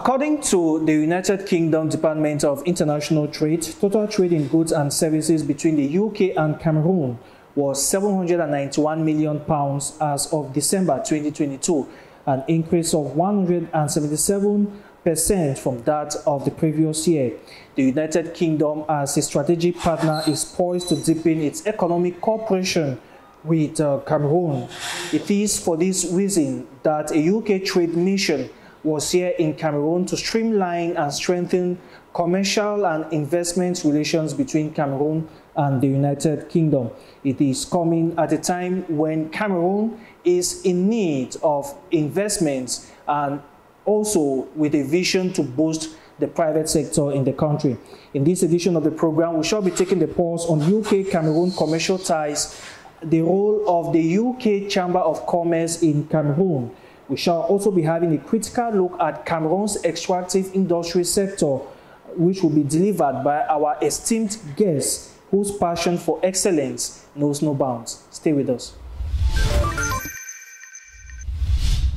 According to the United Kingdom Department of International Trade, total trade in goods and services between the UK and Cameroon was £791 million as of December 2022, an increase of 177% from that of the previous year. The United Kingdom, as a strategic partner, is poised to deepen its economic cooperation with Cameroon. It is for this reason that a UK trade mission was here in Cameroon to streamline and strengthen commercial and investment relations between Cameroon and the United Kingdom. It is coming at a time when Cameroon is in need of investments and also with a vision to boost the private sector in the country. In this edition of the program, we shall be taking the pulse on UK-Cameroon commercial ties, the role of the UK Chamber of Commerce in Cameroon. We shall also be having a critical look at Cameroon's extractive industry sector, which will be delivered by our esteemed guest, whose passion for excellence knows no bounds. Stay with us.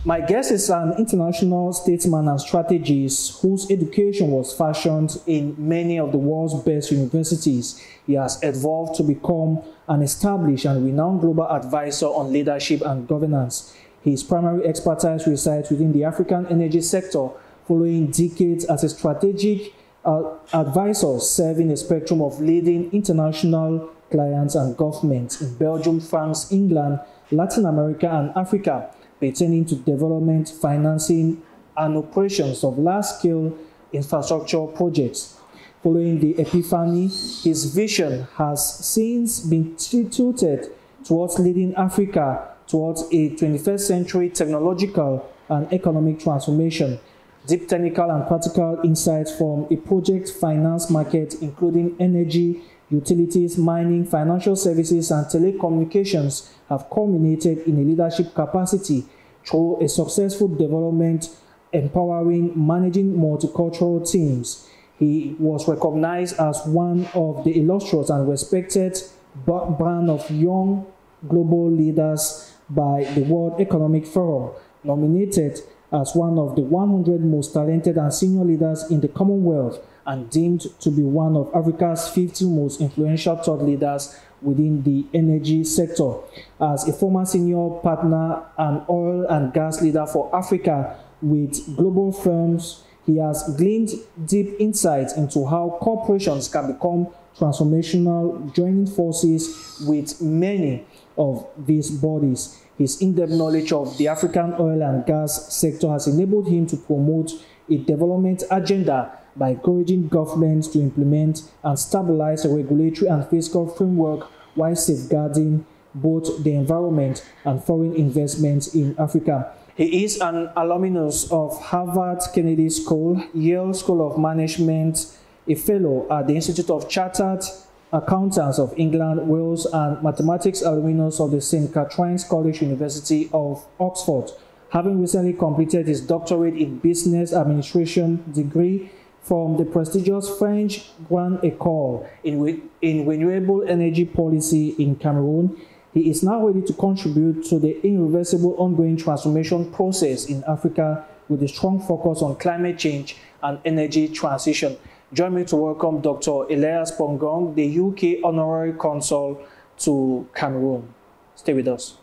My guest is an international statesman and strategist whose education was fashioned in many of the world's best universities. He has evolved to become an established and renowned global advisor on leadership and governance. His primary expertise resides within the African energy sector, following decades as a strategic advisor serving a spectrum of leading international clients and governments in Belgium, France, England, Latin America, and Africa, pertaining to development, financing, and operations of large-scale infrastructure projects. Following the epiphany, his vision has since been tilted towards leading Africa towards a 21st century technological and economic transformation. Deep technical and practical insights from a project finance market, including energy, utilities, mining, financial services, and telecommunications, have culminated in a leadership capacity through a successful development, empowering, managing multicultural teams. He was recognized as one of the illustrious and respected brand of young global leaders by the World Economic Forum, nominated as one of the 100 most talented and senior leaders in the Commonwealth, and deemed to be one of Africa's 50 most influential thought leaders within the energy sector. As a former senior partner and oil and gas leader for Africa with global firms, he has gleaned deep insights into how corporations can become transformational, joining forces with many of these bodies. His in-depth knowledge of the African oil and gas sector has enabled him to promote a development agenda by encouraging governments to implement and stabilize a regulatory and fiscal framework while safeguarding both the environment and foreign investments in Africa. He is an alumnus of Harvard Kennedy School, Yale School of Management, a fellow at the Institute of Chartered Accountants of England, Wales, and mathematics alumnus of the St. Catherine's College University of Oxford, having recently completed his doctorate in business administration degree from the prestigious French Grande École in renewable energy policy in Cameroon. He is now ready to contribute to the irreversible ongoing transformation process in Africa with a strong focus on climate change and energy transition. Join me to welcome Dr. Elias Pungong, the UK Honorary Consul to Cameroon. Stay with us.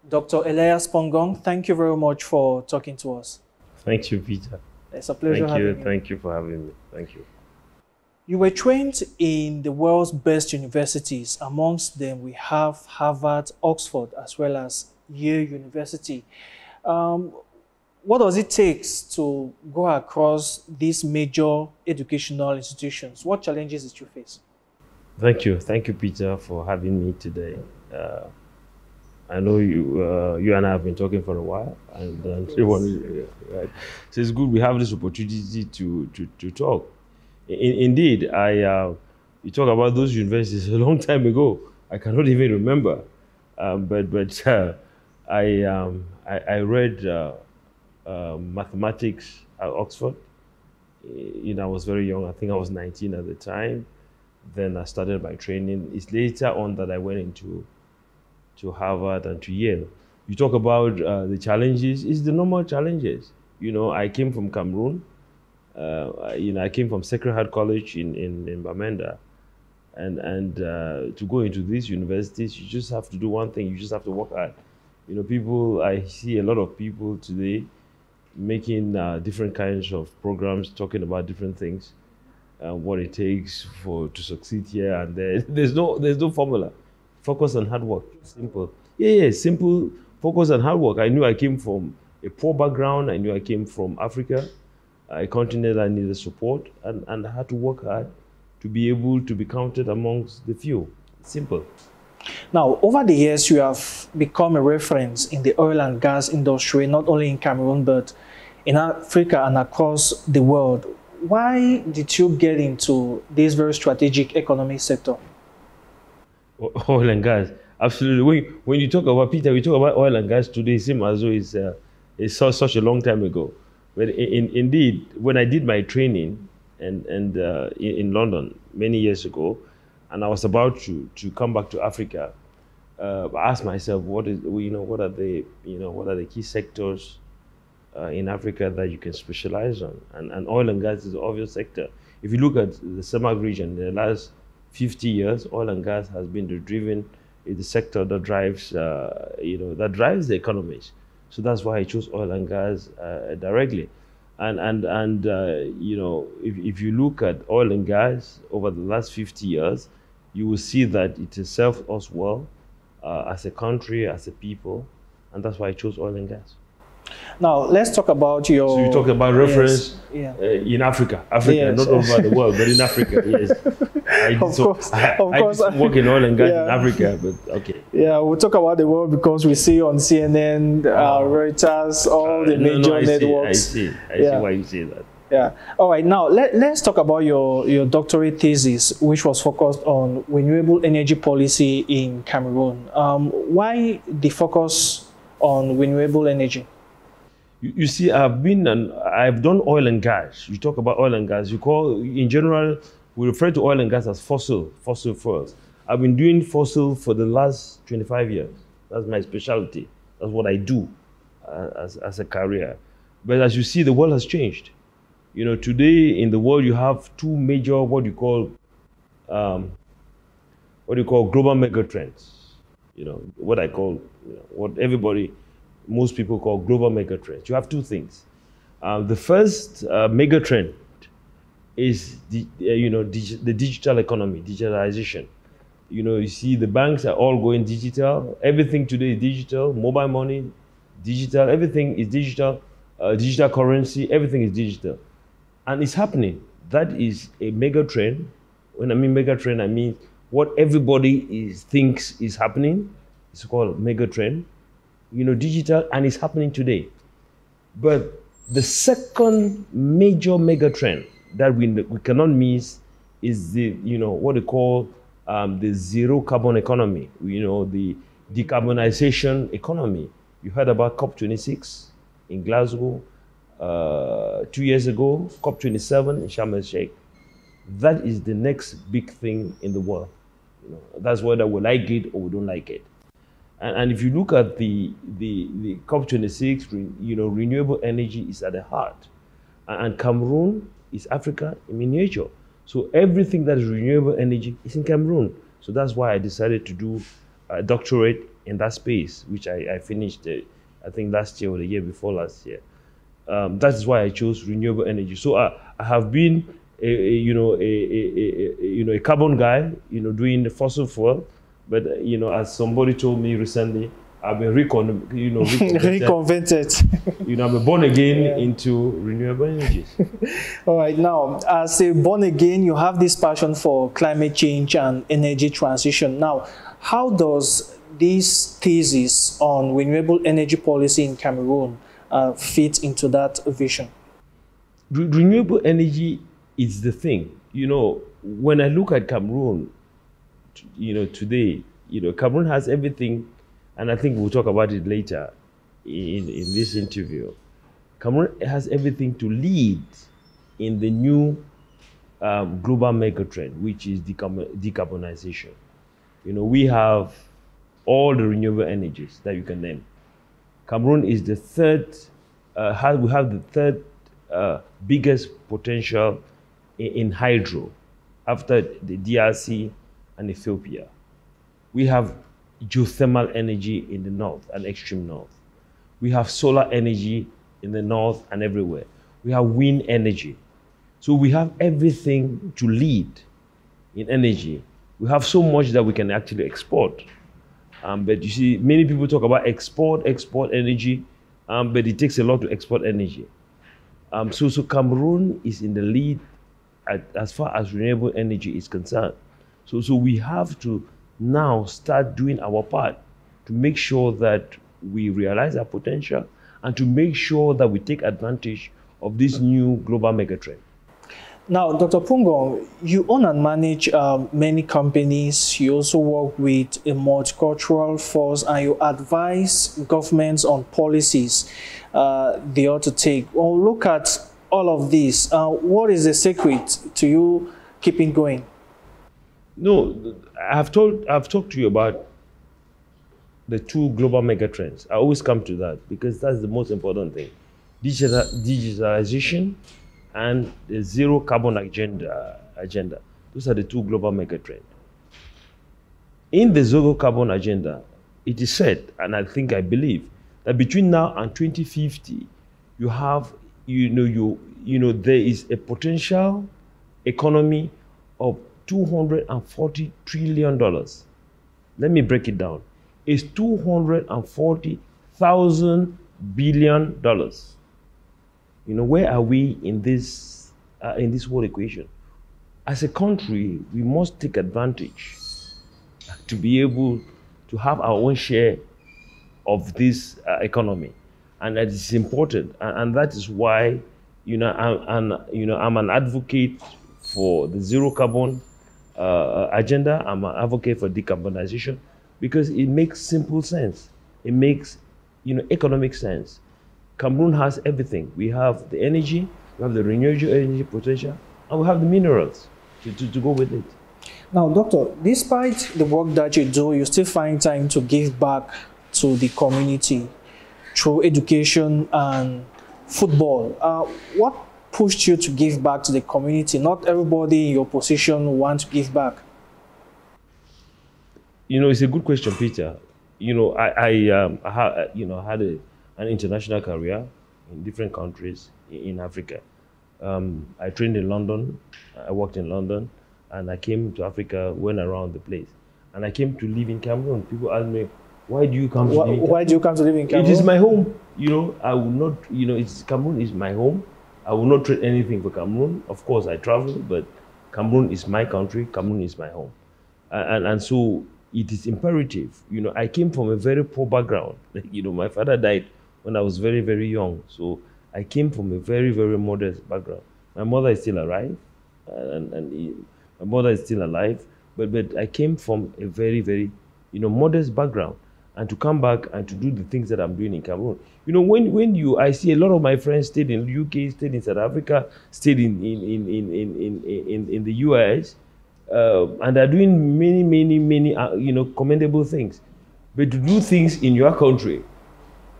Dr. Elias Pungong, thank you very much for talking to us. Thank you, Peter. It's a pleasure having you. Thank you for having me. Thank you. You were trained in the world's best universities. Amongst them, we have Harvard, Oxford, as well as Yale University. What does it take to go across these major educational institutions? What challenges did you face? Thank you. Thank you, Peter, for having me today. I know you and I have been talking for a while, and right? So it's good we have this opportunity to talk. Indeed, you talk about those universities a long time ago. I cannot even remember, but I read mathematics at Oxford. I was very young. I think I was 19 at the time. Then I started my training. It's later on that I went into Harvard and to Yale. You talk about the challenges, it's the normal challenges. You know, I came from Cameroon. I came from Sacred Heart College in Bamenda. And to go into these universities, you just have to do one thing. You just have to work hard. You know, I see a lot of people today making different kinds of programs, talking about different things, what it takes to succeed here and there. There's no formula. Focus on hard work. Simple. Yeah, simple. Focus on hard work. I knew I came from a poor background. I knew I came from Africa, a continent that needed support, and I had to work hard to be able to be counted amongst the few. Simple. Now, over the years, you have become a reference in the oil and gas industry, not only in Cameroon, but in Africa and across the world. Why did you get into this very strategic economic sector? Oil and gas, absolutely. When you talk about, Peter, we talk about oil and gas today, it seems as though it's such a long time ago. But indeed, when I did my training in London many years ago, and I was about to come back to Africa, I asked myself, what are the key sectors in Africa that you can specialize on? And oil and gas is the obvious sector. If you look at the CEMAC region, in the last 50 years, oil and gas has been the sector that drives the economies. So that's why I chose oil and gas directly. If you look at oil and gas over the last 50 years, you will see that it has served us well as a country, as a people, and that's why I chose oil and gas. Now, let's talk about your... So you talk about reference in Africa, yes. Not over the world, but in Africa, yes. I did work in oil and gas in Africa, but okay. Yeah, we'll talk about the world because we see on CNN, Reuters, all the major networks. I see why you say that. Yeah. All right, now let's talk about your doctorate thesis, which was focused on renewable energy policy in Cameroon. Why the focus on renewable energy? You see, I've done oil and gas. You talk about oil and gas. In general, we refer to oil and gas as fossil fuels. I've been doing fossil for the last 25 years. That's my specialty. That's what I do as a career. But as you see, the world has changed. You know, today in the world, you have two major, what you call global megatrends. You know, most people call global megatrends. You have two things. The first megatrend is the digital economy, digitalization. You know, you see the banks are all going digital. Everything today is digital. Mobile money, digital. Everything is digital. Digital currency. Everything is digital, and it's happening. That is a megatrend. When I mean megatrend, I mean what everybody thinks is happening. It's called megatrend. You know, digital, and it's happening today. But the second major megatrend that we cannot miss is what they call the zero carbon economy. You know, the decarbonization economy. You heard about COP26 in Glasgow 2 years ago, COP27 in Sharm el-Sheikh. That is the next big thing in the world. You know, that's whether we like it or we don't like it. And if you look at the COP26, renewable energy is at the heart. And Cameroon is Africa in miniature. So everything that is renewable energy is in Cameroon. So that's why I decided to do a doctorate in that space, which I finished, I think last year or the year before last year. That is why I chose renewable energy. So I have been a carbon guy, doing the fossil fuel. But as somebody told me recently, I've been reconverted. I'm born again into renewable energies. All right, now as a born again, you have this passion for climate change and energy transition. Now, how does this thesis on renewable energy policy in Cameroon fit into that vision? Renewable energy is the thing. When I look at Cameroon, today, Cameroon has everything, and I think we'll talk about it later in this interview. Cameroon has everything to lead in the new global megatrend, which is decarbonization. We have all the renewable energies that you can name. Cameroon is the third, we have the third biggest potential in hydro after the DRC and Ethiopia. We have geothermal energy in the north and extreme north. We have solar energy in the north and everywhere. We have wind energy. So we have everything to lead in energy. We have so much that we can actually export. But you see, many people talk about export energy, but it takes a lot to export energy. So Cameroon is in the lead as far as renewable energy is concerned. So we have to now start doing our part to make sure that we realize our potential and to make sure that we take advantage of this new global megatrend. Now, Dr. Pungong, you own and manage many companies. You also work with a multicultural force, and you advise governments on policies they ought to take. Well, look at all of this. What is the secret to you keeping going? No, I've talked to you about the two global megatrends. I always come to that because that's the most important thing. Digitalization and the zero carbon agenda. Those are the two global megatrends. In the zero carbon agenda, it is said, and I believe, that between now and 2050, you have, there is a potential economy of $240 trillion. Let me break it down. It's $240,000 billion. Where are we in this whole equation? As a country, we must take advantage to be able to have our own share of this economy, and that is important. And that is why, I'm an advocate for the zero carbon agenda. I'm an advocate for decarbonization because it makes simple sense. It makes, economic sense. Cameroon has everything. We have the energy, we have the renewable energy potential, and we have the minerals to go with it. Now, Doctor, despite the work that you do, you still find time to give back to the community through education and football. What pushed you to give back to the community? Not everybody in your position wants to give back. It's a good question, Peter. I had an international career in different countries in Africa. I trained in London, I worked in London, and I came to Africa, went around the place. And I came to live in Cameroon. People ask me, why do you come to live in Cameroon? Why do you come to live in Cameroon? It is my home. I will not, Cameroon is my home. I will not trade anything for Cameroon. Of course, I travel, but Cameroon is my country. Cameroon is my home. And so it is imperative. I came from a very poor background. My father died when I was very, very young. So I came from a very, very modest background. My mother is still alive, my mother is still alive, but I came from a very, very, modest background. And to come back and to do the things that I'm doing in Cameroon. I see a lot of my friends stayed in the UK, stayed in South Africa, stayed in the US, and they're doing many, many, many, commendable things. But to do things in your country,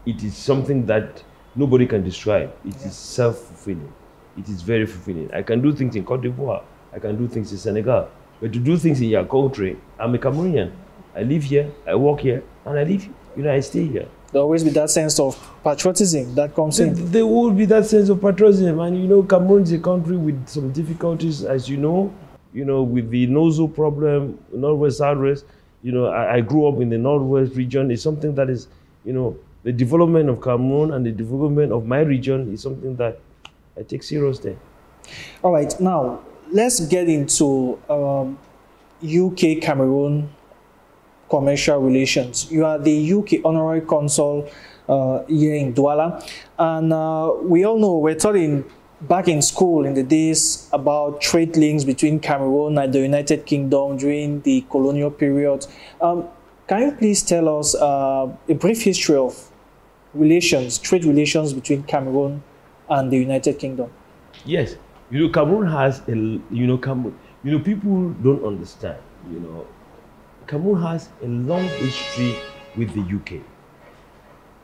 it is something that nobody can describe. It is self-fulfilling. It is very fulfilling. I can do things in Cote d'Ivoire. I can do things in Senegal. But to do things in your country, I'm a Cameroonian. I live here, I work here, and I live, I stay here. There will always be that sense of patriotism that comes in. There will be that sense of patriotism. And, Cameroon is a country with some difficulties, as you know, with the nozzle problem, Northwest, Southwest. I grew up in the Northwest region. It's something that is, the development of Cameroon and the development of my region is something that I take seriously. All right, now let's get into UK-Cameroon commercial relations. You are the UK Honorary Consul here in Douala, and we all know we're taught back in school in the days about trade links between Cameroon and the United Kingdom during the colonial period. Can you please tell us a brief history of trade relations between Cameroon and the United Kingdom? Yes, Cameroon has people don't understand. Cameroon has a long history with the UK.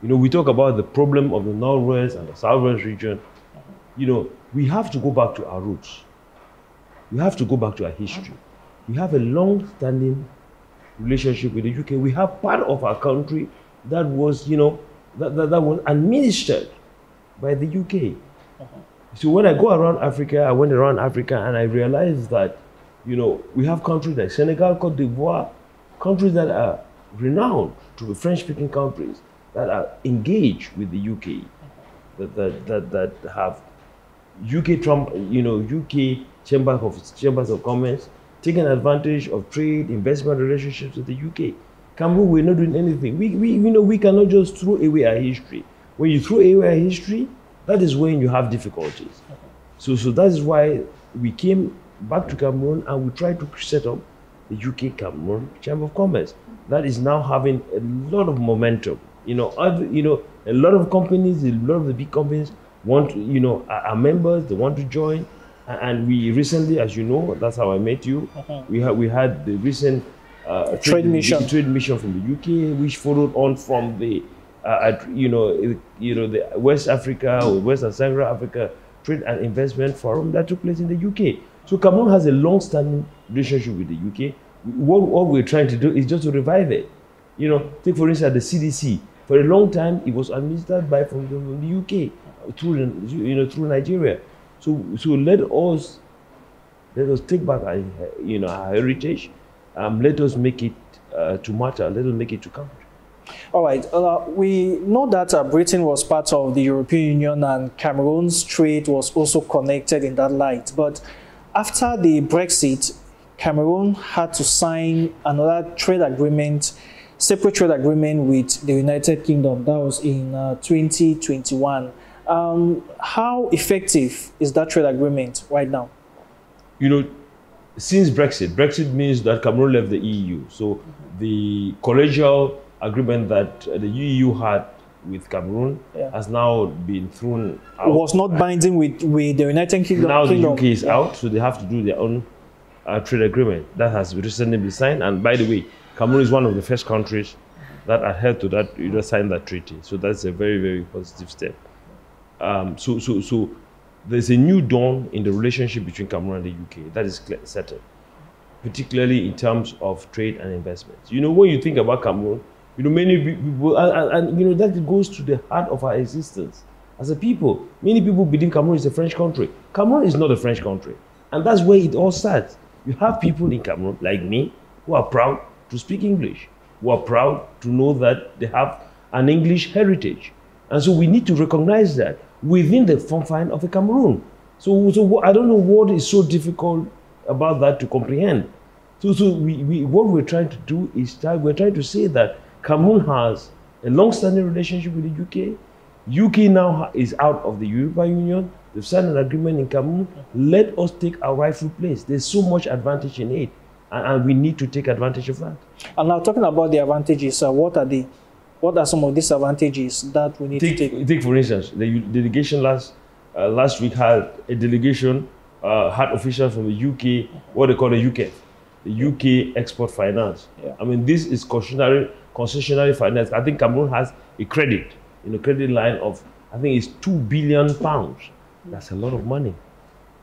You know, we talk about the problem of the Northwest and the Southwest region. You know, we have to go back to our roots. We have to go back to our history. We have a long-standing relationship with the UK. We have part of our country that was, you know, that was administered by the UK. So when I go around Africa, I went around Africa and I realized that, you know, we have countries like Senegal, Cote d'Ivoire, countries that are renowned to be French-speaking countries that are engaged with the UK, that have UK chambers of commerce, taking advantage of trade, investment relationships with the UK. Cameroon, we're not doing anything. We cannot just throw away our history. When you throw away our history, that is when you have difficulties. So that is why we came back to Cameroon and we tried to set up the UK Cameroon Chamber of Commerce. That is now having a lot of momentum. You know, a lot of companies, a lot of the big companies want to, you know, are members, they want to join. And we recently, as you know, that's how I met you. We had the recent trade mission from the UK, which followed on from the the West Africa or West and Central Africa Trade and Investment Forum that took place in the UK. So Cameroon has a long-standing relationship with the UK. What we're trying to do is just to revive it. You know, take for instance the CDC. For a long time, it was administered from the UK through Nigeria. So let us take back our heritage. Let us make it to matter. Let us make it to count. All right. We know that Britain was part of the European Union and Cameroon's trade was also connected in that light. But after the Brexit, Cameroon had to sign another trade agreement, separate trade agreement with the United Kingdom. That was in 2021. How effective is that trade agreement right now? You know, since Brexit means that Cameroon left the EU. So the collegial agreement that the EU had with Cameroon has now been thrown out. It was not binding with the United Kingdom. Now the UK is out, so they have to do their own trade agreement. That has recently been signed. And by the way, Cameroon is one of the first countries that adhered to that, signed that treaty. So that's a very, very positive step. So there's a new dawn in the relationship between Cameroon and the UK. That is settled, particularly in terms of trade and investments. You know, when you think about Cameroon, you know, many people, and you know, that goes to the heart of our existence as a people. Many people believe Cameroon is a French country. Cameroon is not a French country. And that's where it all starts. You have people in Cameroon, like me, who are proud to speak English, who are proud to know that they have an English heritage. And so we need to recognize that within the confine of a Cameroon. So I don't know what is so difficult about that to comprehend. So what we're trying to do is we're trying to say that Cameroon has a long-standing relationship with the UK. UK now is out of the European Union. They've signed an agreement in Cameroon. Let us take our rightful place. There's so much advantage in it, and we need to take advantage of that. And now talking about the advantages, what are some of these advantages that we need to take? Take for instance, the delegation last week had a delegation, had officials from the UK, what they call the UKEF, the UK Export Finance. Yeah. I mean, this is concessionary finance. I think Cameroon has a credit line of, I think it's £2 billion. That's a lot of money.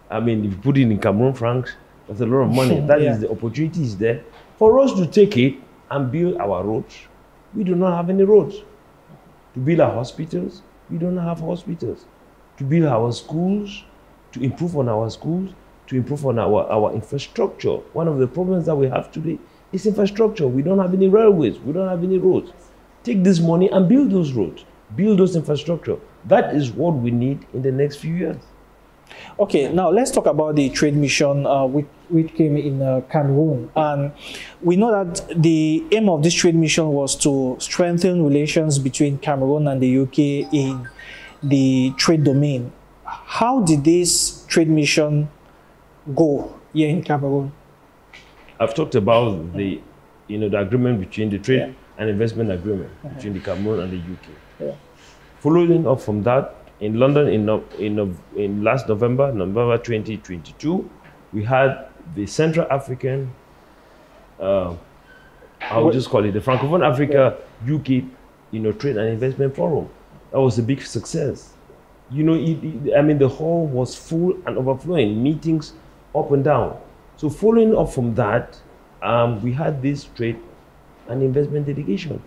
I mean, if you put it in Cameroon francs, that's a lot of money. That is the opportunity is there for us to take it and build our roads. We do not have any roads. To build our hospitals, we don't have hospitals. To build our schools, to improve on our schools, to improve on our infrastructure. One of the problems that we have today is infrastructure. We don't have any railways, we don't have any roads. Take this money and build those roads, build those infrastructure. That is what we need in the next few years. Okay, now let's talk about the trade mission which came in Cameroon. And we know that the aim of this trade mission was to strengthen relations between Cameroon and the UK in the trade domain. How did this trade mission go here in Cameroon? I've talked about the agreement between the trade and investment agreement between the Cameroon and the UK. Yeah. Following up from that, in London in last November 2022, we had the Central African, I would just call it the Francophone Africa UK Trade and Investment Forum. That was a big success. I mean, the hall was full and overflowing, meetings up and down. So following up from that, we had this trade and investment delegation.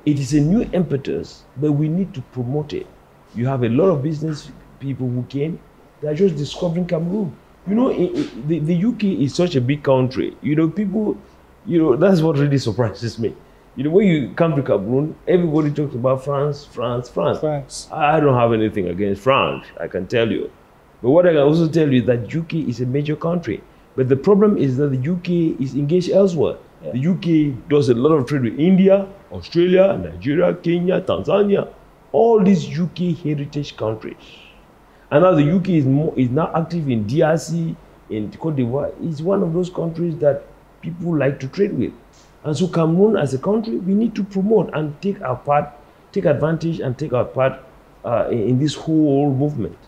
It is a new impetus, but we need to promote it. You have a lot of business people who came, they're just discovering Cameroon. The UK is such a big country. People, that's what really surprises me. When you come to Cameroon, everybody talks about France. I don't have anything against France, I can tell you. But what I can also tell you is that UK is a major country. But the problem is that the UK is engaged elsewhere. Yeah. The UK does a lot of trade with India, Australia, Nigeria, Kenya, Tanzania, all these UK heritage countries. And now the UK is now active in DRC, in Côte d'Ivoire. It's one of those countries that people like to trade with. And so Cameroon as a country, we need to promote and take advantage and take our part in this whole movement.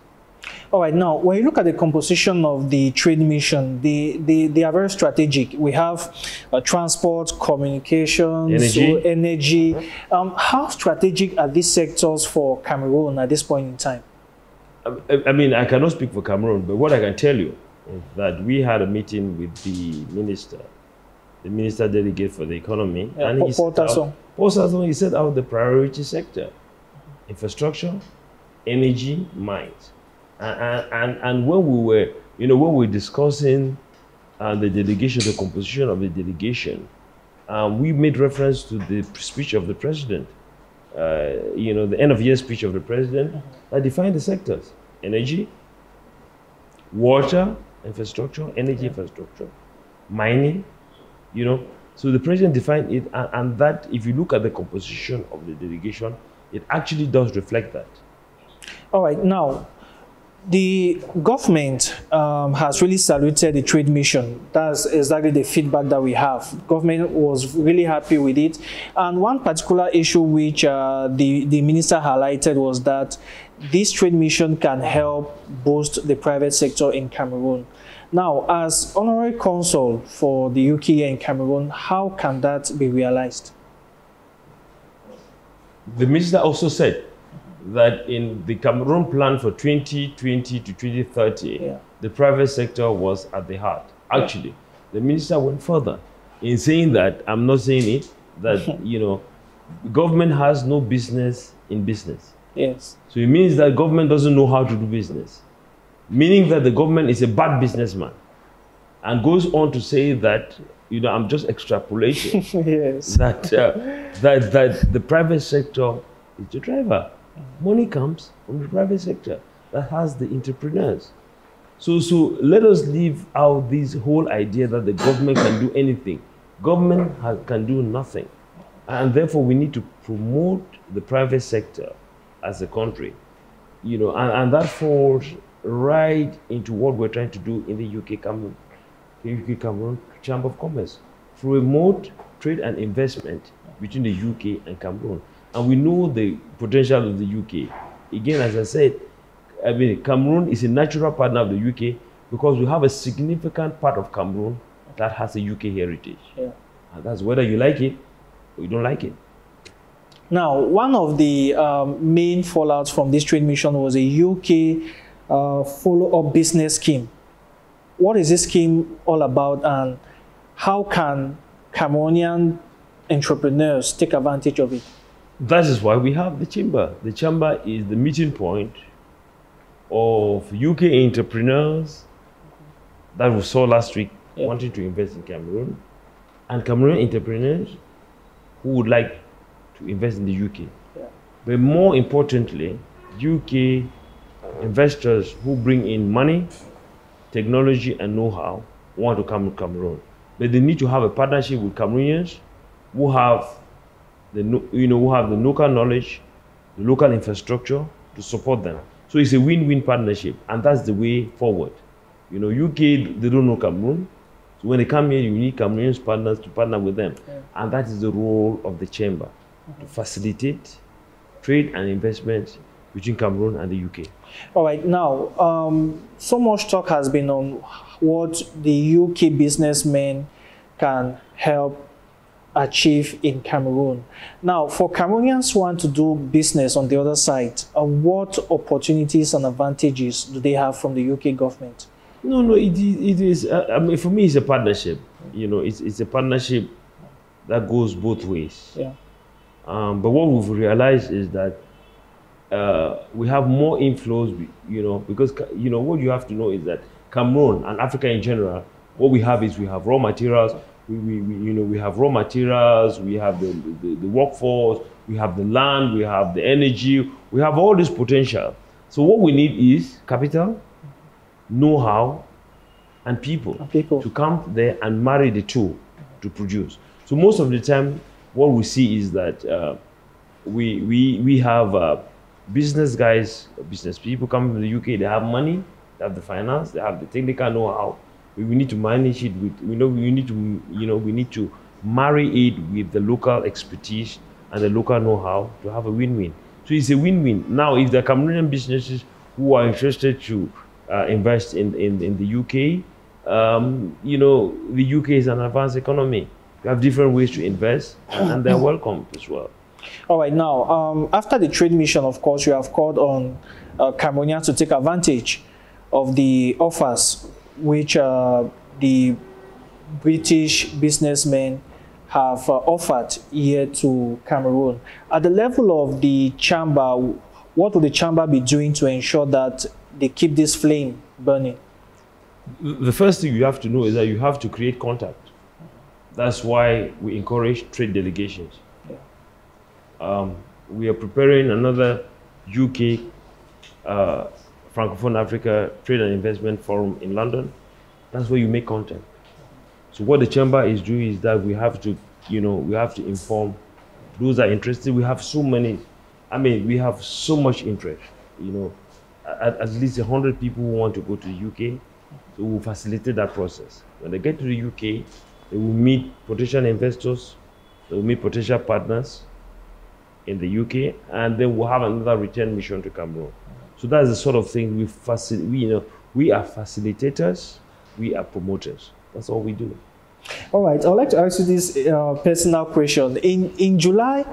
All right, now, when you look at the composition of the trade mission, they are very strategic. We have transport, communications, energy. How strategic are these sectors for Cameroon at this point in time? I mean, I cannot speak for Cameroon, but what I can tell you is that we had a meeting with the minister delegate for the economy, and he set out the priority sector: infrastructure, energy, mines. And when we were discussing the delegation, the composition of the delegation, we made reference to the speech of the president, the end of year speech of the president that defined the sectors: energy, water infrastructure, energy infrastructure, mining. So the president defined it, and that, if you look at the composition of the delegation, it actually does reflect that. All right, now, the government has really saluted the trade mission. That's exactly the feedback that we have. Government was really happy with it. And one particular issue which the minister highlighted was that this trade mission can help boost the private sector in Cameroon. Now, as Honorary Consul for the UK in Cameroon, how can that be realized? The minister also said that in the Cameroon plan for 2020 to 2030, the private sector was at the heart. Actually, the minister went further in saying that, I'm not saying it, that, government has no business in business. Yes. So it means that government doesn't know how to do business, meaning that the government is a bad businessman, and goes on to say that, I'm just extrapolating, yes. that the private sector is the driver. Money comes from the private sector that has the entrepreneurs. So let us leave out this whole idea that the government can do anything. Government can do nothing. And therefore we need to promote the private sector as a country. And that falls right into what we're trying to do in the UK Cameroon Chamber of Commerce. Promote trade and investment between the UK and Cameroon. And we know the potential of the UK. Again, as I said, Cameroon is a natural partner of the UK because we have a significant part of Cameroon that has a UK heritage. Yeah. And that's whether you like it or you don't like it. Now, one of the main fallouts from this trade mission was a UK follow-up business scheme. What is this scheme all about, and how can Cameroonian entrepreneurs take advantage of it? That is why we have the chamber. The chamber is the meeting point of UK entrepreneurs that we saw last week wanting to invest in Cameroon, and Cameroon entrepreneurs who would like to invest in the UK. Yeah. But more importantly, UK investors who bring in money, technology, and know-how want to come to Cameroon. But they need to have a partnership with Cameroonians who have the local knowledge, the local infrastructure to support them. So it's a win-win partnership, and that's the way forward. UK, they don't know Cameroon. So when they come here, you need Cameroonian partners to partner with them. Yeah. And that is the role of the chamber, to facilitate trade and investment between Cameroon and the UK. All right, now, so much talk has been on what the UK businessmen can help achieve in Cameroon. Now, for Cameroonians who want to do business on the other side, what opportunities and advantages do they have from the UK government? No, it is. I mean, for me, it's a partnership. You know, it's a partnership that goes both ways. Yeah. But what we've realized is that we have more inflows, you know, because, you know, what you have to know is that Cameroon and Africa in general, what we have is we have raw materials. We have raw materials, we have the workforce, we have the land, we have the energy, we have all this potential. So what we need is capital, know-how, and people to come there and marry the two to produce. So most of the time, what we see is that we have business guys, business people coming from the UK. They have money, they have the finance, they have the technical know-how. We need to manage it with, we need to marry it with the local expertise and the local know-how to have a win-win. So it's a win-win. Now, if the Cameroonian businesses who are interested to invest in the UK, the UK is an advanced economy. You have different ways to invest, and they're welcome as well. All right, now, after the trade mission, of course, you have called on Cameroonians to take advantage of the offers which the British businessmen have offered here to Cameroon. At the level of the chamber, what will the chamber be doing to ensure that they keep this flame burning? The first thing you have to know is that you have to create contact. That's why we encourage trade delegations. Yeah. We are preparing another UK Francophone Africa Trade and Investment Forum in London. That's where you make contact. So what the chamber is doing is that we have to, we have to inform those that are interested. We have so many, we have so much interest, at least 100 people who want to go to the UK. So we'll facilitate that process. When they get to the UK, they will meet potential investors, they will meet potential partners in the UK, and then we'll have another return mission to Cameroon. So that's the sort of thing we are facilitators, we are promoters. That's all we do. All right, I'd like to ask you this personal question. In July,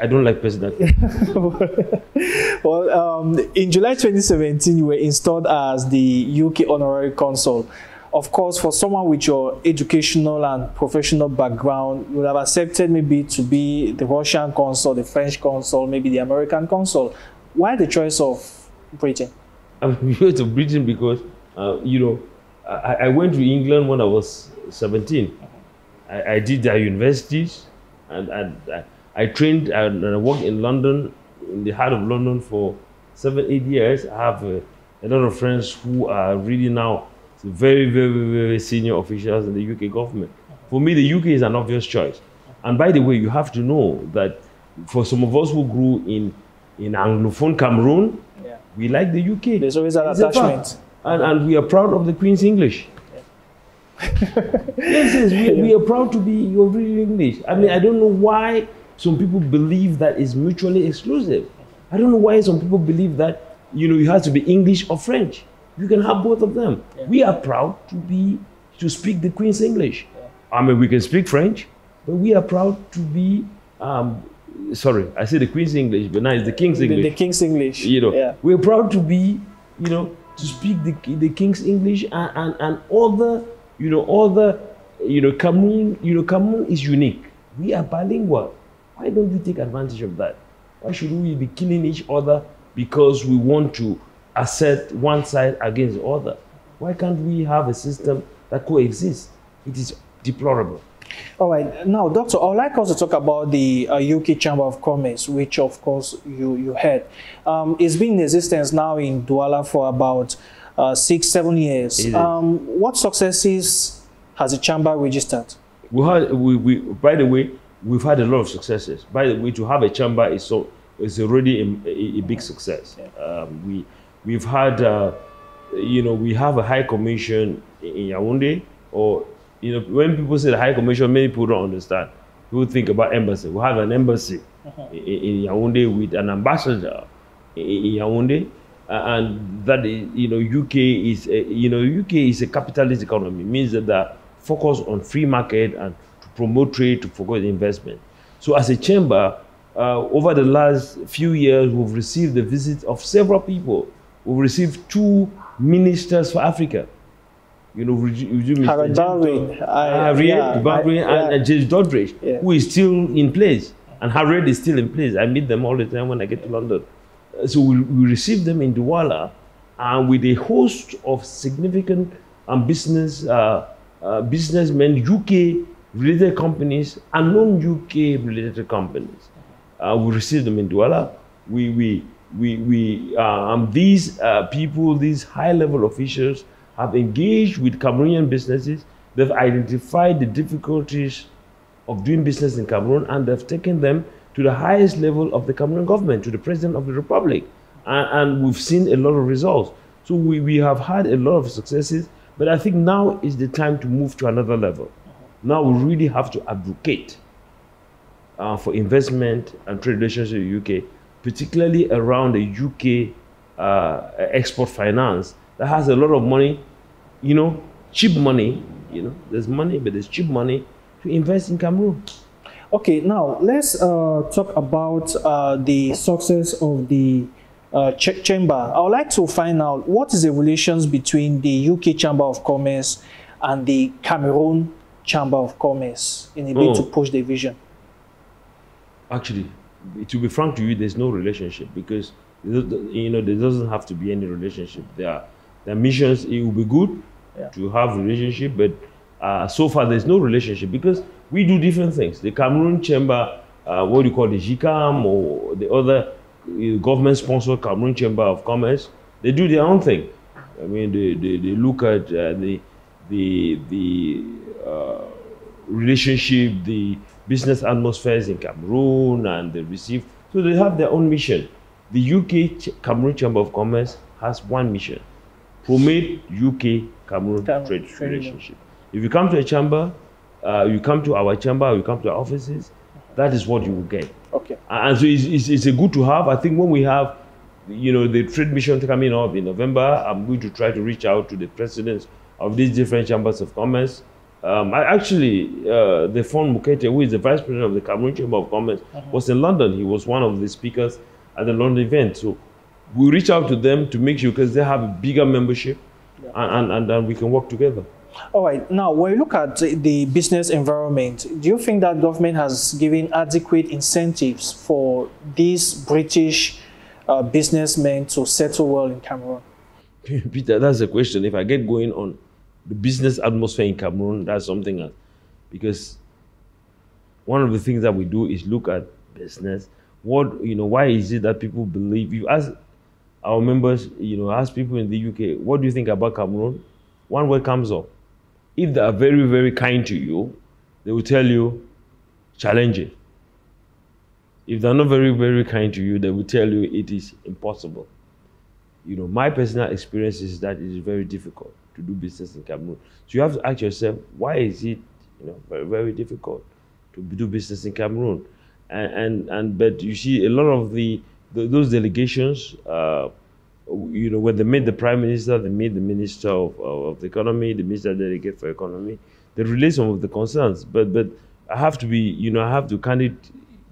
I don't like personal questions. Well, in July 2017, you were installed as the UK Honorary Consul. Of course, for someone with your educational and professional background, you would have accepted maybe to be the Russian consul, the French consul, maybe the American consul. Why the choice of Britain? I'm here to Britain because, I went to England when I was 17. I did their universities, and I trained and I worked in London, in the heart of London for 7-8 years. I have a lot of friends who are really now very, very, very senior officials in the UK government. For me, the UK is an obvious choice. And by the way, you have to know that for some of us who grew in Anglophone Cameroon, we like the UK. There's always an attachment. And we are proud of the Queen's English. Yes, we are proud to be your real English. I don't know why some people believe that it's mutually exclusive. I don't know why some people believe that, you have to be English or French. You can have both of them. Yeah. We are proud to speak the Queen's English. Yeah. We can speak French, but we are proud to be, sorry, I say the Queen's English, but now it's the King's English. The King's English. We're proud to be, to speak the King's English and all the, Cameroon is unique. We are bilingual. Why don't we take advantage of that? Why should we be killing each other because we want to assert one side against the other? Why can't we have a system that coexists? It is deplorable. All right. Now, Doctor, I would like us to talk about the UK Chamber of Commerce, which, of course, you heard. It's been in existence now in Douala for about 6-7 years. What successes has the Chamber registered? By the way, we've had a lot of successes. By the way, to have a chamber is already a big success. Yeah. We've had, we have a High Commission in Yaoundé, or, when people say the High Commission, many people don't understand. People think about embassy. We have an embassy in Yaoundé with an ambassador in Yaoundé, and that is, UK is a capitalist economy. It means that they're focused on free market and to promote trade, to promote investment. So as a chamber, over the last few years, we've received the visit of several people. We've received 2 ministers for Africa. You know, Havard and James Doddridge, who is still in place. And Harriet is still in place. I meet them all the time when I get to London. So we receive them in Douala, and with a host of significant businessmen, UK-related companies, and non-UK-related companies. We receive them in Douala. These people, these high-level officials, have engaged with Cameroonian businesses. They've identified the difficulties of doing business in Cameroon, and they've taken them to the highest level of the Cameroon government, to the President of the Republic. And we've seen a lot of results. So we have had a lot of successes, but I think now is the time to move to another level. Now we really have to advocate for investment and trade relations with the UK, particularly around the UK export finance that has a lot of money, you know, cheap money, you know, there's money, but there's cheap money to invest in Cameroon. Okay, now let's talk about the success of the chamber. I would like to find out what is the relations between the UK Chamber of Commerce and the Cameroon Chamber of Commerce in a bid to push the vision. Actually, to be frank to you, there's no relationship, because you know there doesn't have to be any relationship. Their missions, it will be good to have a relationship, but so far there's no relationship, because we do different things. The Cameroon Chamber, what do you call the GCAM, or the other government-sponsored Cameroon Chamber of Commerce, they do their own thing. I mean, they look at the relationship, the business atmospheres in Cameroon, and they receive. So they have their own mission. The UK Cameroon Chamber of Commerce has one mission: promote UK-Cameroon trade relationship. If you come to a chamber, you come to our chamber, you come to our offices, that is what you will get. Okay. And so it's a good to have. I think when we have, you know, the trade mission coming up in November, I'm going to try to reach out to the presidents of these different chambers of commerce. The Fon Mukete, who is the vice president of the Cameroon Chamber of Commerce, was in London. He was one of the speakers at the London event. So we reach out to them to make sure, because they have a bigger membership, and we can work together. All right. Now, when you look at the business environment, do you think that government has given adequate incentives for these British businessmen to settle well in Cameroon? Peter, that's a question. If I get going on the business atmosphere in Cameroon, that's something else. Because one of the things that we do is look at business. Why is it that people believe? You ask our members, ask people in the UK, what do you think about Cameroon? One word comes up. If they are very, very kind to you, they will tell you, challenge it. If they're not very, very kind to you, they will tell you it is impossible. My personal experience is that it is very difficult to do business in Cameroon. So you have to ask yourself, why is it, very, very difficult to do business in Cameroon? But you see, a lot of those delegations, when they meet the Prime Minister, they meet the Minister of the Economy, the Minister Delegate for Economy, they relay some of the concerns. But I have to be, I have to candid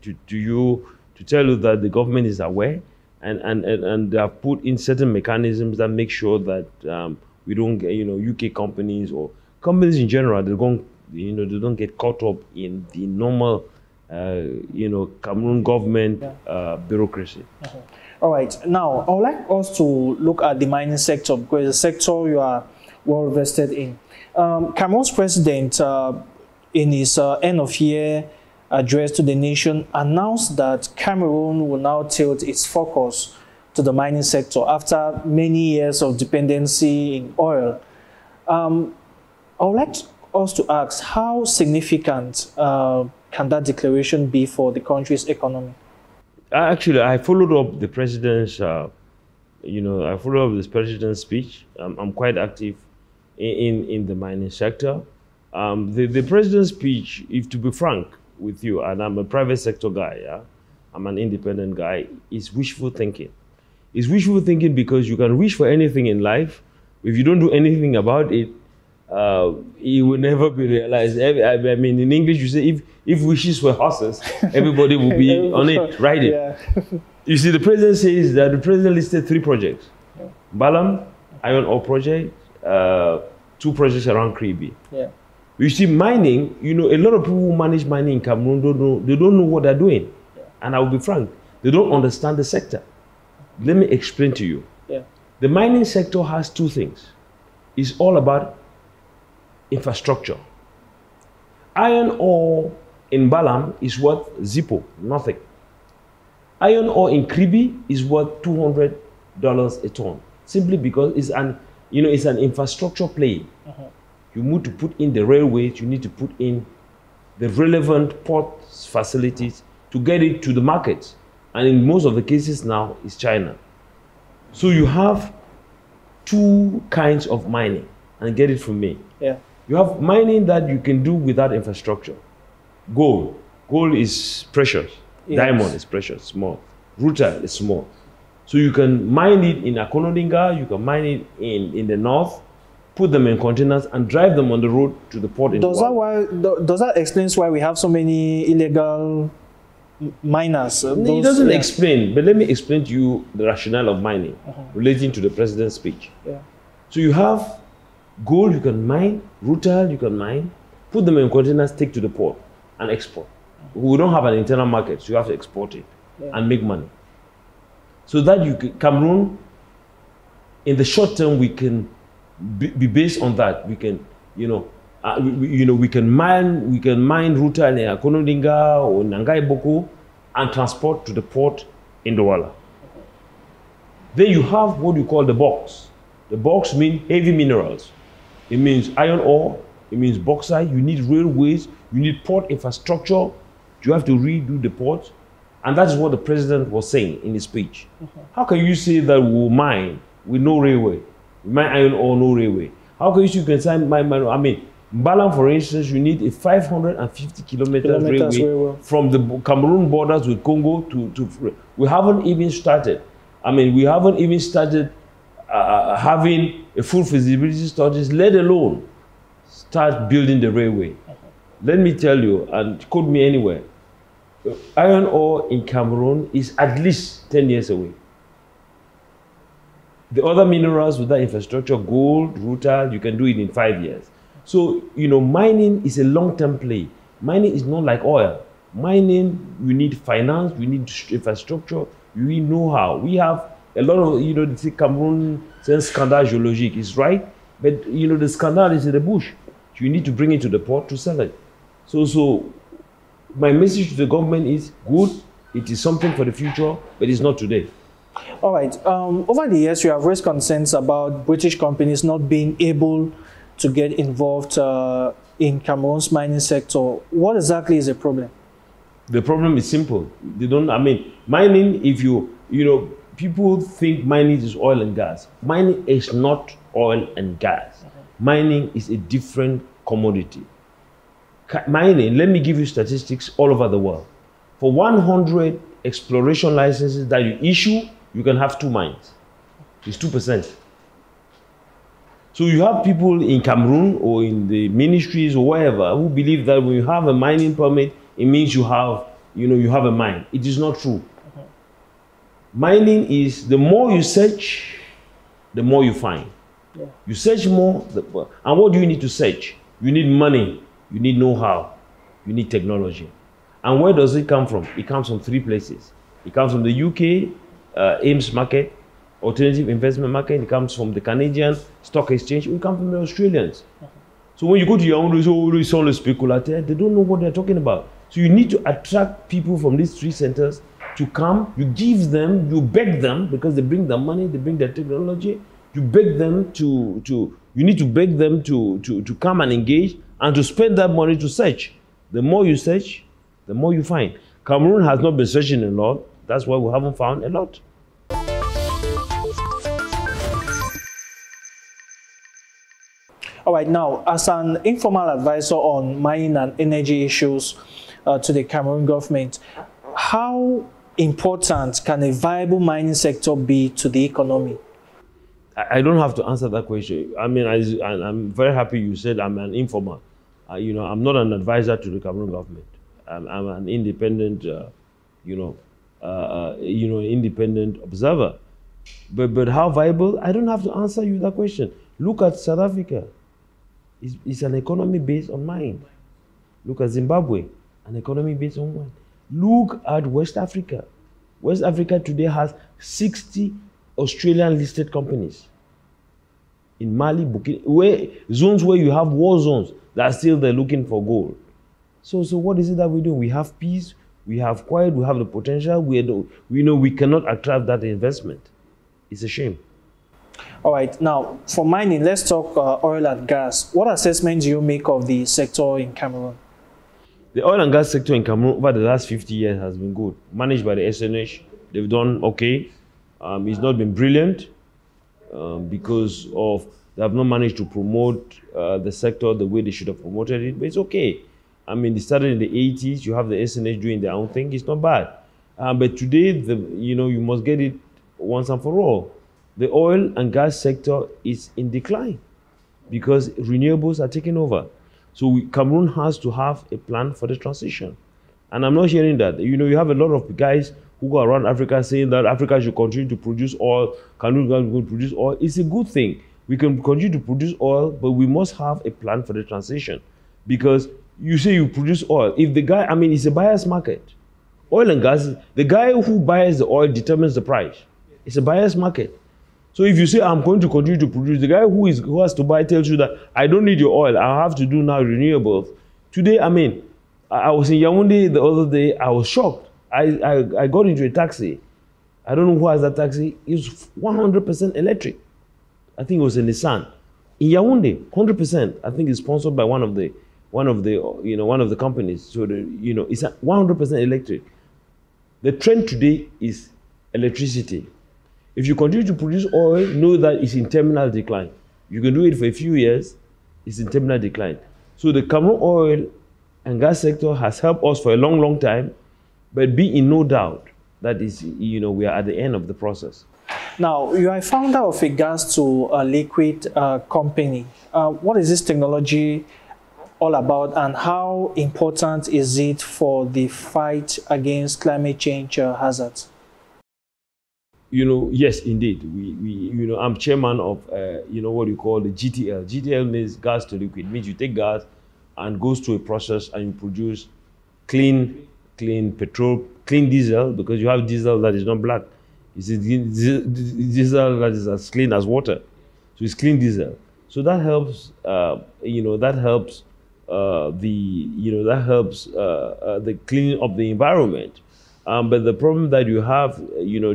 to you to tell you that the government is aware, and they have put in certain mechanisms that make sure that we don't get, UK companies or companies in general, they don't get caught up in the normal, Cameroon government bureaucracy. All right. Now, I would like us to look at the mining sector, because it's a sector you are well vested in. Cameroon's president, in his end of year address to the nation, announced that Cameroon will now tilt its focus to the mining sector after many years of dependency in oil. I would like us to ask, how significant can that declaration be for the country's economy? Actually, I followed up the president's, I followed up this president's speech. I'm quite active in the mining sector. The president's speech, if to be frank with you, and I'm a private sector guy, I'm an independent guy, is wishful thinking. It's wishful thinking because you can wish for anything in life. If you don't do anything about it, it will never be realized. I mean, in English, you say if wishes were horses, everybody would be on it, riding. Yeah. You see, the president says that the president listed 3 projects: Balam, iron ore project, 2 projects around Kribi. Yeah. You see, mining, you know, a lot of people who manage mining in Cameroon don't know what they're doing. Yeah. And I will be frank, they don't understand the sector. Let me explain to you. Yeah. The mining sector has 2 things. It's all about infrastructure. Iron ore in Balam is worth zippo, nothing. Iron ore in Kribi is worth $200 a ton, simply because it's an infrastructure play. You need to put in the railways, you need to put in the relevant port facilities to get it to the markets. And in most of the cases now, it's China. So you have 2 kinds of mining, and get it from me. Yeah. You have mining that you can do without infrastructure. Gold. Gold is precious. Yes. Diamond is precious, small. Rutile is small. So you can mine it in Akonodinga, you can mine it in the north, put them in containers and drive them on the road to the port. Does that explain why we have so many illegal miners? It doesn't explain, but let me explain to you the rationale of mining relating to the president's speech. Yeah. So you have gold you can mine, rutile you can mine, put them in containers, take to the port and export. We don't have an internal market, so you have to export it and make money. So that Cameroon, in the short term, we can be based on that. We can, we can mine rutile in Akonodinga or Nangai Boko and transport to the port in Douala. Then you have what you call the box. The box means heavy minerals. It means iron ore, it means bauxite. You need railways, you need port infrastructure. You have to redo the port. And that is what the president was saying in his speech. How can you say that we'll mine with no railway? We mine iron ore, no railway. How can you say mine? I mean, Balam, for instance, you need a 550 kilometers railway from the Cameroon borders with Congo to we haven't even started. I mean, we haven't even started having a full feasibility studies, let alone start building the railway. Let me tell you, and quote me anywhere, iron ore in Cameroon is at least 10 years away. The other minerals with that infrastructure, gold, rutile, you can do it in 5 years. So, mining is a long-term play. Mining is not like oil. Mining, you need finance, you need infrastructure, you need know-how. We have a lot of, the Cameroon scandal geologique is right, but, the scandal is in the bush. You need to bring it to the port to sell it. So my message to the government is good. It is something for the future, but it's not today. All right. Over the years, you have raised concerns about British companies not being able to get involved in Cameroon's mining sector. What exactly is the problem? The problem is simple. They don't. I mean, mining. If people think mining is oil and gas. Mining is not oil and gas. Mining is a different commodity. Mining, let me give you statistics all over the world. For 100 exploration licenses that you issue, you can have 2 mines. It's 2%. So you have people in Cameroon or in the ministries or wherever who believe that when you have a mining permit, it means you have a mine. It is not true. Mining is the more you search, the more you find. Yeah. You search more, and what do you need to search? You need money, you need know-how, you need technology. And where does it come from? It comes from 3 places. It comes from the UK, AIMS market, alternative investment market. It comes from the Canadian stock exchange. It comes from the Australians. So when you go to your own, it's all speculative. They don't know what they're talking about. So you need to attract people from these 3 centers to come. You give them, you beg them, because they bring their money, they bring their technology. You beg them you need to beg them to come and engage and to spend that money to search. The more you search, the more you find. Cameroon has not been searching a lot. That's why we haven't found a lot. All right, now, as an informal advisor on mining and energy issues to the Cameroon government, how important can a viable mining sector be to the economy? I don't have to answer that question. I mean, I'm very happy you said I'm an informer. You know, I'm not an advisor to the Cameroon government. I'm an independent, independent observer. But how viable? I don't have to answer you that question. Look at South Africa. It's an economy based on mind. Look at Zimbabwe, an economy based on mind. Look at West Africa. West Africa today has 60 Australian listed companies. In Mali, Burkina, zones where you have war zones that are still there looking for gold. So what is it that we do? We have peace, we have quiet, we have the potential. We know we cannot attract that investment. It's a shame. All right, now for mining, let's talk oil and gas. What assessment do you make of the sector in Cameroon? The oil and gas sector in Cameroon over the last 50 years has been good. Managed by the SNH, they've done okay. It's not been brilliant because they have not managed to promote the sector the way they should have promoted it, but it's okay. I mean, they started in the 80s, you have the SNH doing their own thing, it's not bad. But today, you must get it once and for all. The oil and gas sector is in decline because renewables are taking over. So Cameroon has to have a plan for the transition. And I'm not hearing that. You know, you have a lot of guys who go around Africa saying that Africa should continue to produce oil, Cameroon produce oil. It's a good thing. We can continue to produce oil, but we must have a plan for the transition. Because you say you produce oil. If the guy, I mean, it's a buyer's market. Oil and gas, the guy who buys the oil determines the price. It's a buyer's market. So if you say, I'm going to continue to produce, the guy who has to buy tells you that I don't need your oil, I have to do now renewables. Today, I mean, I was in Yaoundé the other day, I was shocked. I got into a taxi. I don't know who has that taxi. It's 100% electric. I think it was a Nissan. In Yaoundé, 100%. I think it's sponsored by one of the companies. So it's 100% electric. The trend today is electricity. If you continue to produce oil, know that it's in terminal decline. You can do it for a few years, it's in terminal decline. So the Cameroon oil and gas sector has helped us for a long, long time, but be in no doubt that we are at the end of the process. Now, you are a founder of a gas to liquid company. What is this technology all about, and how important is it for the fight against climate change hazards? Yes, indeed. I'm chairman of, what you call the GTL. GTL means gas to liquid. It means you take gas and goes through a process and you produce clean petrol, clean diesel, because you have diesel that is not black. It's diesel that is as clean as water. So it's clean diesel. So that helps, the cleaning of the environment. But the problem that you have,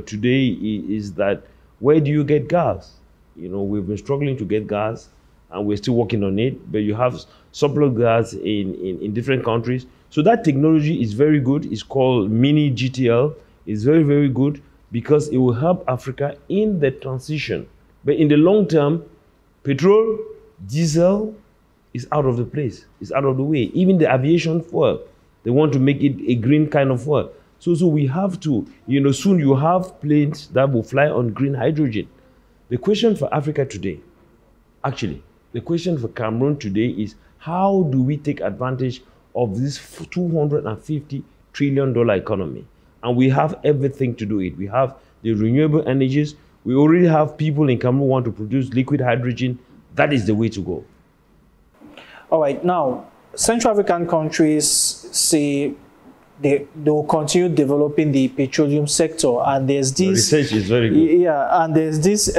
today is that where do you get gas? We've been struggling to get gas, and we're still working on it. But you have surplus gas in different countries. So that technology is very good. It's called mini GTL. It's very, very good because it will help Africa in the transition. But in the long term, petrol, diesel is out of the place. It's out of the way. Even the aviation fuel, they want to make it a green kind of fuel. So we have to, soon you have planes that will fly on green hydrogen. The question for Africa today, actually, the question for Cameroon today is how do we take advantage of this $250 trillion economy? And we have everything to do it. We have the renewable energies. We already have people in Cameroon who want to produce liquid hydrogen. That is the way to go. All right, now, Central African countries say they will continue developing the petroleum sector, and there's this the research is very good. Yeah, and there's this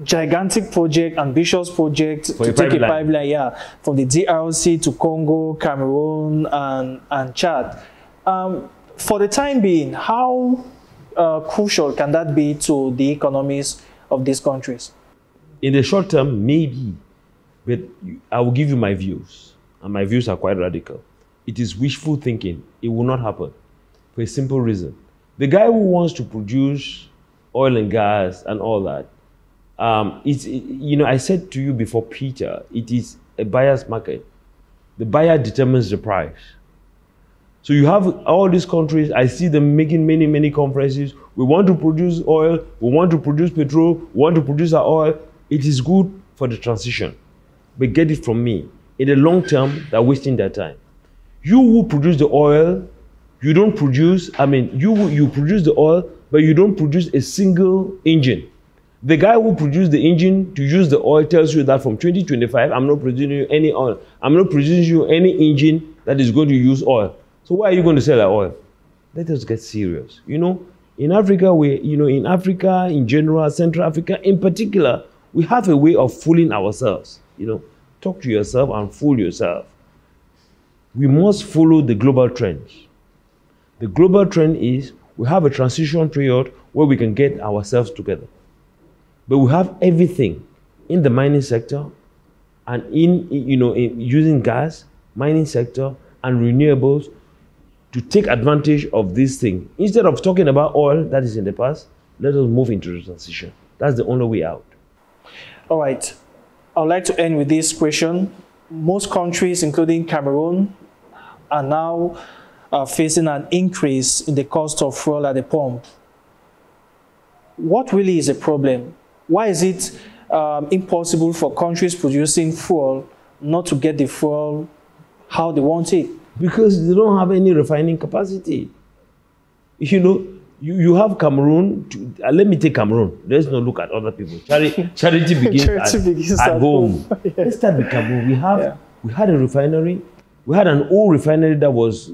gigantic project, ambitious project for to take a pipeline, from the DRC to Congo, Cameroon, and Chad. For the time being, how crucial can that be to the economies of these countries? In the short term, maybe, but I will give you my views, and my views are quite radical. It is wishful thinking. It will not happen for a simple reason. The guy who wants to produce oil and gas and all that, I said to you before, Peter, it is a buyer's market. The buyer determines the price. So you have all these countries, I see them making many, many conferences. We want to produce oil, we want to produce petrol, we want to produce our oil. It is good for the transition, but get it from me. In the long term, they're wasting their time. You who produce the oil, you don't produce, you produce the oil, but you don't produce a single engine. The guy who produced the engine to use the oil tells you that from 2025, I'm not producing you any oil. I'm not producing you any engine that is going to use oil. So why are you going to sell that oil? Let us get serious. You know, in Africa, in Africa in general, Central Africa in particular, we have a way of fooling ourselves. You know, talk to yourself and fool yourself. We must follow the global trends. The global trend is we have a transition period where we can get ourselves together. But we have everything in the mining sector and in using gas, mining sector and renewables to take advantage of this thing. Instead of talking about oil that is in the past, let us move into the transition. That's the only way out. All right. I would like to end with this question. Most countries, including Cameroon, are now facing an increase in the cost of fuel at the pump. What really is the problem? Why is it impossible for countries producing fuel not to get the fuel how they want it? Because they don't have any refining capacity. You know, you have Cameroon. Let me take Cameroon. Let's not look at other people. Charity begins at home. Yeah. Let's start with Cameroon. We had a refinery. We had an old refinery that was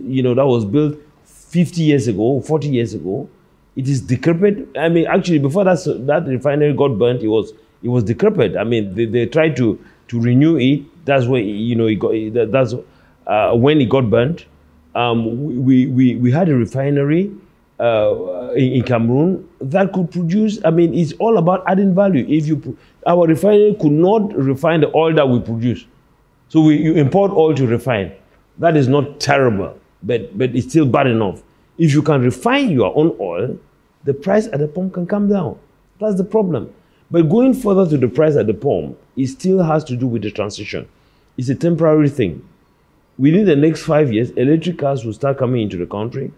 built 50 years ago, 40 years ago. It is decrepit. I mean, actually, before that refinery got burnt, it was decrepit. I mean, they tried to renew it. That's where when it got burnt. We had a refinery in Cameroon that could produce. I mean, it's all about adding value. Our refinery could not refine the oil that we produce, so you import oil to refine. That is not terrible, but it's still bad enough. If you can refine your own oil, the price at the pump can come down. That's the problem. But going further to the price at the pump, it still has to do with the transition. It's a temporary thing. Within the next 5 years, electric cars will start coming into the country.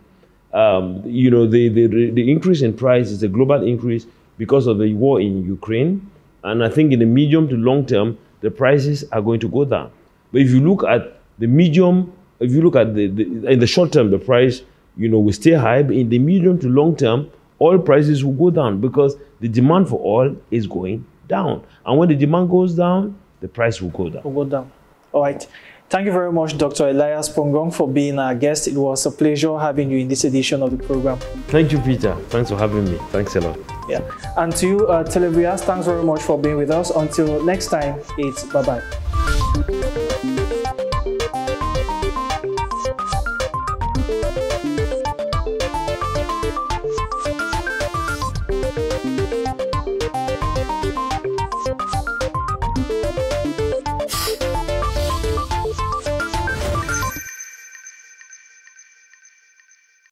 The increase in price is a global increase because of the war in Ukraine. And I think in the medium to long term, the prices are going to go down. But if you look at the medium, if you look at in the short term, the price, will stay high. But in the medium to long term, oil prices will go down because the demand for oil is going down. And when the demand goes down, the price will go down. All right. Thank you very much, Dr. Elias Pungong, for being our guest. It was a pleasure having you in this edition of the program. Thank you, Peter. Thanks for having me. Thanks a lot. Yeah. And to you, televiewers, thanks very much for being with us. Until next time, it's bye-bye.